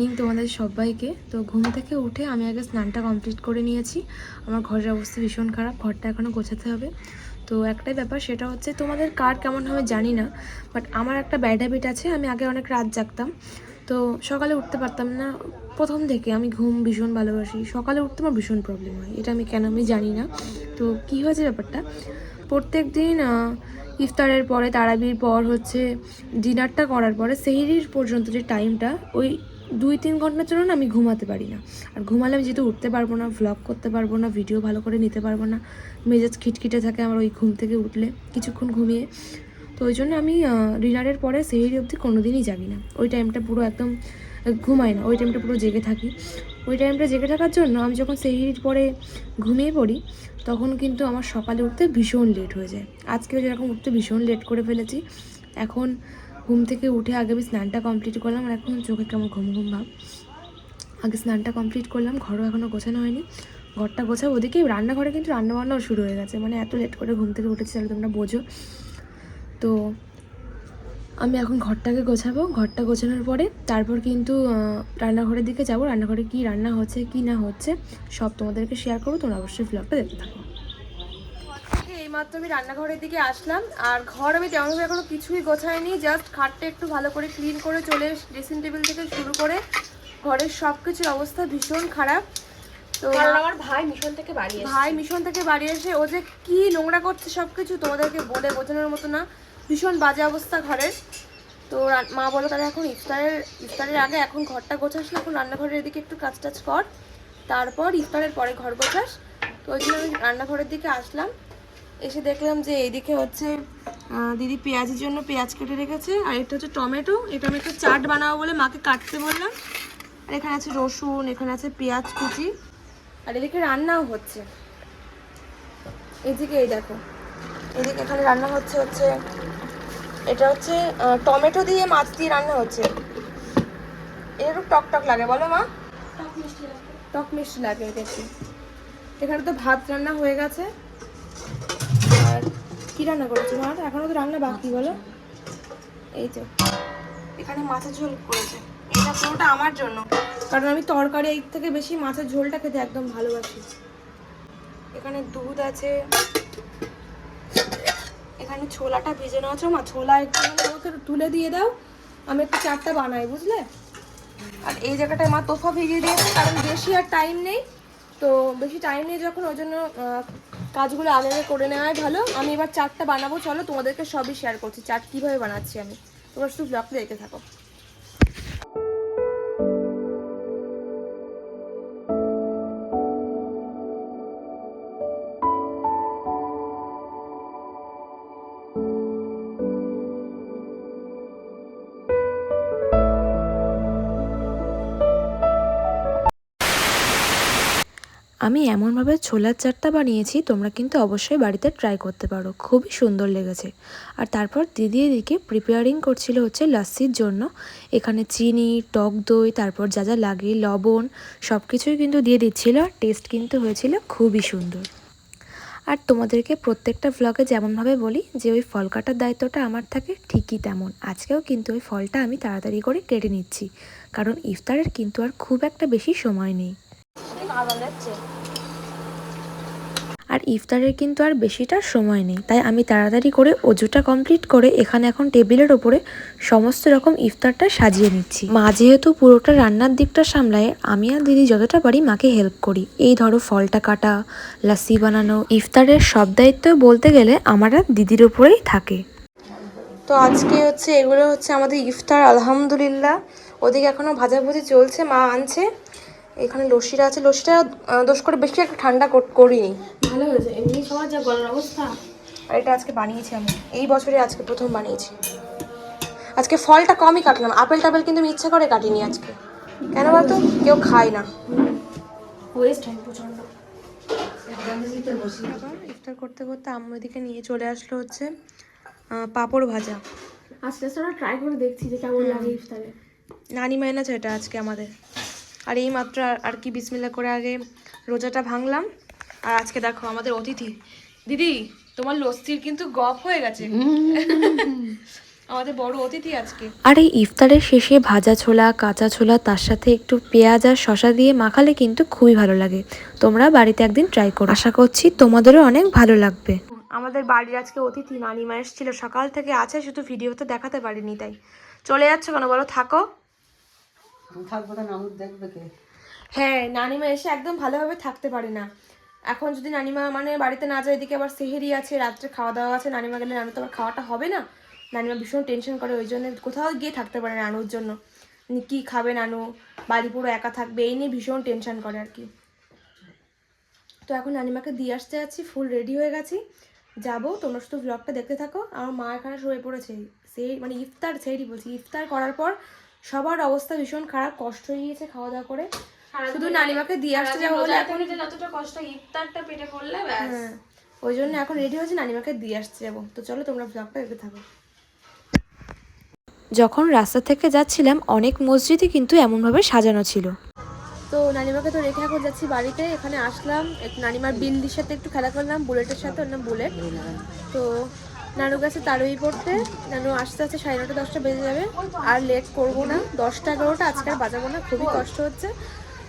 Morning তোমাদের সবাইকে। তো ঘুম থেকে উঠে আমি আগে স্নানটা কমপ্লিট করে নিয়েছি। আমার ঘরের অবস্থা ভীষণ খারাপ, ঘরটা এখনও গোছাতে হবে। তো একটাই ব্যাপার, সেটা হচ্ছে তোমাদের কার কেমন হবে জানি না, বাট আমার একটা ব্যাড হ্যাবিট আছে। আমি আগে অনেক রাত জাগতাম, তো সকালে উঠতে পারতাম না। প্রথম থেকে আমি ঘুম ভীষণ ভালোবাসি, সকালে উঠতে আমার ভীষণ প্রবলেম হয়, এটা আমি কেন আমি জানি না। তো কী হয়েছে ব্যাপারটা, প্রত্যেক দিন ইফতারের পরে, তারাবির পর হচ্ছে ডিনারটা করার পরে সেহরির পর্যন্ত যে টাইমটা, ওই 2-3 ঘন্টার জন্য না আমি ঘুমাতে পারি না। আর ঘুমালে আমি যেহেতু উঠতে পারবো না, ভ্লগ করতে পারবো না, ভিডিও ভালো করে নিতে পারবো না, মেজাজ খিটখিটে থাকে আমার ওই ঘুম থেকে উঠলে কিছুক্ষণ ঘুমিয়ে। তো ওই জন্য আমি ডিনারের পরে সেহরি অবধি কোনো দিনই জাগি না। ওই টাইমটা পুরো একদম ঘুমাই না, ওই টাইমটা পুরো জেগে থাকি। ওই টাইমটা জেগে থাকার জন্য আমি যখন সেহরির পরে ঘুমিয়ে পড়ি, তখন কিন্তু আমার সকালে উঠতে ভীষণ লেট হয়ে যায়। আজকেও যেরকম উঠতে ভীষণ লেট করে ফেলেছি। এখন ঘুম থেকে উঠে আগে আমি স্নানটা কমপ্লিট করলাম, আর এখন চোখে কেমন ঘুম ঘুম ভাব। আগে স্নানটা কমপ্লিট করলাম, ঘরও এখনও গোছানো হয়নি, ঘরটা গোছাবো। ওদিকে রান্নাঘরে কিন্তু রান্নাবান্নাও শুরু হয়ে গেছে, মানে এত লেট করে ঘুম থেকে উঠেছি তাহলে তোমরা বোঝো। তো আমি এখন ঘরটাকে গোছাবো, ঘরটা গোছানোর পরে তারপর কিন্তু রান্নাঘরের দিকে যাবো। রান্নাঘরে কী রান্না হচ্ছে কি না হচ্ছে সব তোমাদেরকে শেয়ার করবো, তোমরা অবশ্যই ব্লগটা দেখতে থাকো। এইমাত্র আমি রান্নাঘরের দিকে আসলাম, আর ঘর আমি তেমনভাবে এখনো কিছুই গোছাইনি। জাস্ট খাটটা একটু ভালো করে ক্লিন করে চলে, ড্রেসিং টেবিল থেকে শুরু করে ঘরের সব কিছুর অবস্থা ভীষণ খারাপ। তো আমার ভাই মিশন থেকে বাড়ি এসে ও যে কি নোংরা করছে সব কিছু তোমাদেরকে বলে বোঝানোর মতো না, ভীষণ বাজে অবস্থা ঘরের। তো মা বলো তাহলে এখন ইফতারের আগে এখন ঘরটা গোছাস না, এখন রান্নাঘরের এদিকে একটু কাজ টাজ কর, তারপর ইফতারের পরে ঘর গোছাস। তো ওই জন্য আমি রান্নাঘরের দিকে আসলাম, এসে দেখলাম যে এইদিকে হচ্ছে দিদি পেঁয়াজের জন্য পেঁয়াজ কেটে রেখেছে, আর এটা হচ্ছে টমেটো। এটা আমি একটা চাট বানাবো বলে মাকে কাটতে বললাম। আর এখানে আছে রসুন, এখানে আছে পেঁয়াজ কুচি, আর এদিকে রান্নাও হচ্ছে। এদিকে এই দেখো, এদিকে এখানে রান্না হচ্ছে এটা হচ্ছে টমেটো দিয়ে মাছ দিয়ে রান্না হচ্ছে। এটা একটু টক টক লাগে, বলো মা? টক মিষ্টি লাগে দেখি। এখানে তো ভাত রান্না হয়ে গেছে, আর কি রান্না করেছে মা? এখনো তো রান্না বাকি, বলো? এই তো এখানে মাছের ঝোল করেছে, এটা পুরোটা আমার জন্য, কারণ আমি তরকারি এর থেকে বেশি মাছের ঝোলটা খেতে একদম ভালোবাসি। এখানে দুধ আছে, এখানে ছোলাটা ভেজে নেওয়া আছে। মা ছোলা একটু আমাকে তুলে দিয়ে দাও, আমি একটু চাটটা বানাই, বুঝলে? আর এই জায়গাটায় মা তোফা ভিজিয়ে দিয়েছে, কারণ বেশি আর টাইম নেই। তো বেশি টাইম নেই যখন, ওই জন্য কাজগুলো আগে করে নেওয়াই ভালো। আমি এবার চাটটা বানাবো, চলো তোমাদেরকে সবই শেয়ার করছি চাট কীভাবে বানাচ্ছি আমি। তোমরা শুধু ব্লগটা দেখতে থাকো। আমি এমনভাবে ছোলার চাটটা বানিয়েছি, তোমরা কিন্তু অবশ্যই বাড়িতে ট্রাই করতে পারো, খুবই সুন্দর লেগেছে। আর তারপর দিদি এদিকে প্রিপেয়ারিং করছিল হচ্ছে লাস্সির জন্য। এখানে চিনি, টক দই, তারপর যা যা লাগে লবণ সব কিছুই কিন্তু দিয়ে দিচ্ছিল, আর টেস্ট কিন্তু হয়েছিল খুবই সুন্দর। আর তোমাদেরকে প্রত্যেকটা ভ্লগে যেমনভাবে বলি যে ওই ফল কাটার দায়িত্বটা আমার থাকে, ঠিকই তেমন আজকেও কিন্তু ওই ফলটা আমি তাড়াতাড়ি করে কেটে নিচ্ছি, কারণ ইফতারের কিন্তু আর খুব একটা বেশি সময় নেই। আর ইফতারের কিন্তু আর বেশিটা সময় নেই, তাই আমি তাড়াতাড়ি করে অজুটা কমপ্লিট করে এখানে এখন টেবিলের ওপরে সমস্ত রকম ইফতারটা সাজিয়ে নিচ্ছি। মা যেহেতু পুরোটা রান্নার দিকটা সামলায়, আমি আর দিদি যতটা পারি মাকে হেল্প করি। এই ধরো ফলটা কাটা, লাস্সি বানানো, ইফতারের সব দায়িত্ব বলতে গেলে আমার আর দিদির ওপরেই থাকে। তো আজকে হচ্ছে এগুলো হচ্ছে আমাদের ইফতার, আলহামদুলিল্লাহ। ওদিকে এখনো ভাজাভুজি চলছে, মা আনছে। এখানে লস্যিটা আছে, লস্যিটা দোষ করে বেশি একটা ঠান্ডা করিনি, ভালো হয়েছে। এমনি সবার যা গলার অবস্থা। আর এটা আজকে বানিয়েছি আমি, এই বছরে আজকে প্রথম বানিয়েছি। আজকে ফলটা কমই কাটলাম, আপেল টাপেল কিন্তু আমি ইচ্ছা করে কাটিনি আজকে। কেন বলতো, কেউ খায় না, ওয়েস্ট হয় প্রচণ্ড। ইফতার করতে করতে আম্মু এদিকে নিয়ে চলে আসলো হচ্ছে পাঁপড় ভাজা। আজকে আমরা ট্রাই করে দেখছি যে কেমন লাগে ইফতারে। নানিমা এনেছে এটা আজকে আমাদের। আর এই মাত্র আর কি বিসমিল্লাহ করে আগে রোজাটা ভাঙলাম। আর আজকে দেখো আমাদের অতিথি দিদি, তোমার লস্যির কিন্তু গপ হয়ে গেছে। আমাদের বড় অতিথি আজকে। আর এই ইফতারের শেষে ভাজা ছোলা, কাঁচা ছোলা, তার সাথে একটু পেঁয়াজ আর শসা দিয়ে মাখালে কিন্তু খুবই ভালো লাগে। তোমরা বাড়িতে একদিন ট্রাই করো, আশা করছি তোমাদেরও অনেক ভালো লাগবে। আমাদের বাড়ির আজকে অতিথি নানিমা এসেছিল, সকাল থেকে আছে, শুধু ভিডিওতে দেখাতে পারিনি, তাই চলে যাচ্ছে কেন বলো? থাকো। থাকবো তো নানুর দেখবে কে? হ্যাঁ, নানিমা এসে একদম ভালোভাবে থাকতে পারে না। এখন যদি নানিমা মানে বাড়িতে না যায়, এদিকে আবার সেহেরি আছে, রাত্রে খাওয়া দাওয়া আছে, নানিমা গেলে নানু তো আবার খাওয়াটা হবে না। নানিমা ভীষণ টেনশন করে, ওই জন্য কোথাও গিয়ে থাকতে পারে না নানুর জন্য। কি খাবে নানু, বাড়ি পুরো একা থাকবে, এই নিয়ে ভীষণ টেনশন করে আর কি। তো এখন নানিমাকে দিয়ে আসতে যাচ্ছি, ফুল রেডি হয়ে গেছি, যাবো। তোমরা শুধু ব্লগটা দেখতে থাকো। আমার মা এখানে শুয়ে পড়েছে, সেই মানে ইফতার সেহরি বলছি, ইফতার করার পর সবার অবস্থা ভীষণ খারাপ, কষ্ট হয়ে গিয়েছে খাওয়া দাওয়া করে। শুধু নানিমাকে দিয়ে আসতে যাবো বলে এখন যতটা কষ্ট ইফতারটা পেটে পড়লে ব্যাস, ওই জন্য এখন রেডি হয়েছে, নানিমাকে দিয়ে আসতে যাবো। তো চলো তোমরা ব্লগটা দেখতে থাকো। যখন রাস্তা থেকে যাচ্ছিলাম অনেক মসজিদই কিন্তু এমনভাবে সাজানো ছিল। তো নানিমাকে তো রেখে এখন যাচ্ছি বাড়িতে। এখানে আসলাম, একটু নানিমার বিল্লির সাথে একটু খেলা করলাম, বুলেটের সাথে, ওর নাম বুলেট। তো নানু গেছে তাড়ুই পড়তে, নানু আসতে আসতে 9:30 10টা বেজে যাবে। আর লেট করবো না, 10টা 11টা আজকে আর বাজাবো না, খুবই কষ্ট হচ্ছে।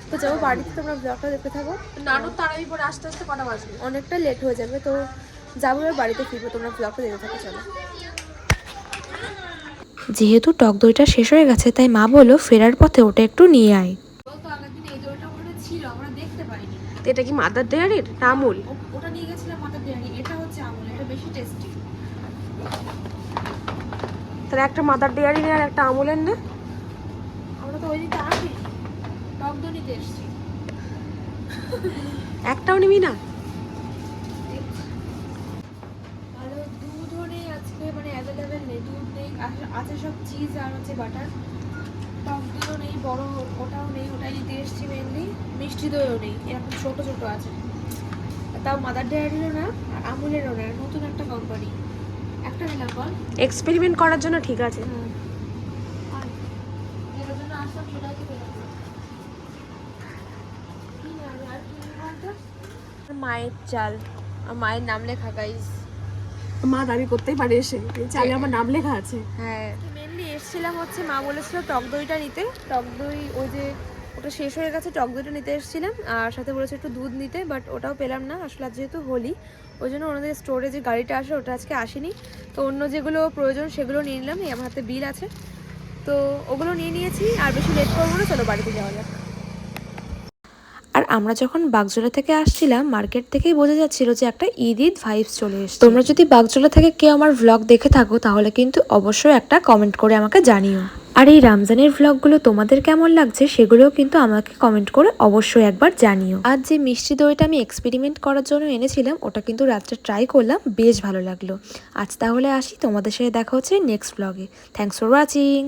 তো যাবো বাড়িতে, তোমরা ব্লগটা দেখতে থাকো। নানু তাড়াই পড়ে আস্তে আস্তে কটা বাজবে, অনেকটা লেট হয়ে যাবে। তো যাবো এবার বাড়িতে ফিরবো, তোমরা ব্লগটা দেখতে থাকো চলো। যেহেতু টক দইটা শেষ হয়ে গেছে, তাই মা বললো ফেরার পথে ওটা একটু নিয়ে আয়। তো আগের দিন এই দইটা ওখানে ছিল, আমরা দেখতে পাইনি। এটা কি মাদার ডেয়ারির না আমুল? ওটা নিয়ে গেছিলাম মাদার ডেয়ারি, এটা হচ্ছে আমুল, এটা বেশি টেস্টি। তাহলে একটা মাদার ডেয়ারি নে আর একটা আমুলের নে। আমরা তো ওই দিন আসি, টক দই নিতে এসেছি। একটাও নিবি না? ভালো দুধও নেই আজকে, মানে অ্যাভেলেবেল নেই, দুধ নেই, আছে সব চিজ আর হচ্ছে বাটার। টক দইও নেই, বড় ওটাও নেই, ওটাই নিতে এসেছি মেনলি। মিষ্টি দইও নেই, এরকম ছোট ছোট আছে। তাও মাদার ডেয়ারিরও না আর আমুলেরও না, নতুন একটা কোম্পানি। একটা নিলাম বল, এক্সপেরিমেন্ট করার জন্য ঠিক আছে। এটার জন্য আসলাম, সেটাই তো পেলাম না। কি নেবে আর কি নেবে বলতো? মায়ের চাল আর মায়ের নাম লেখা, গাইস। মা দাবি করতেই পারে এসে চালে আমার নাম লেখা আছে। হ্যাঁ, মেনলি এসেছিলাম হচ্ছে, মা বলেছিল টক দইটা নিতে। টক দই ওই যে ওটা শেষ হয়ে গেছে, টক দইটা নিতে এসেছিলাম, আর সাথে বলেছে একটু দুধ নিতে, বাট ওটাও পেলাম না। আসলে আজ যেহেতু হোলি, ওই জন্য ওনাদের স্টোরে যে গাড়িটা আসে ওটা আজকে আসেনি। তো অন্য যেগুলো প্রয়োজন সেগুলো নিয়ে নিলাম, এই আমার হাতে বিল আছে, তো ওগুলো নিয়ে নিয়েছি। আর বেশি লেট করবো না, চলো বাড়িতে যাওয়া যাক। আর আমরা যখন বাগজোলা থেকে আসছিলাম, মার্কেট থেকেই বোঝা যাচ্ছিল যে একটা ঈদ ঈদ ভাইবস চলে এসেছে। তোমরা যদি বাগজোলা থেকে কেউ আমার ভ্লগ দেখে থাকো, তাহলে কিন্তু অবশ্যই একটা কমেন্ট করে আমাকে জানিও। আর এই রমজানের ভ্লগগুলো তোমাদের কেমন লাগছে সেগুলোও কিন্তু আমাকে কমেন্ট করে অবশ্যই একবার জানিও। আর যে মিষ্টি দইটা আমি এক্সপেরিমেন্ট করার জন্য এনেছিলাম, ওটা কিন্তু রাত্রে ট্রাই করলাম, বেশ ভালো লাগলো। আজ তাহলে আসি, তোমাদের সাথে দেখা হচ্ছে নেক্সট ভ্লগে। Thanks for watching.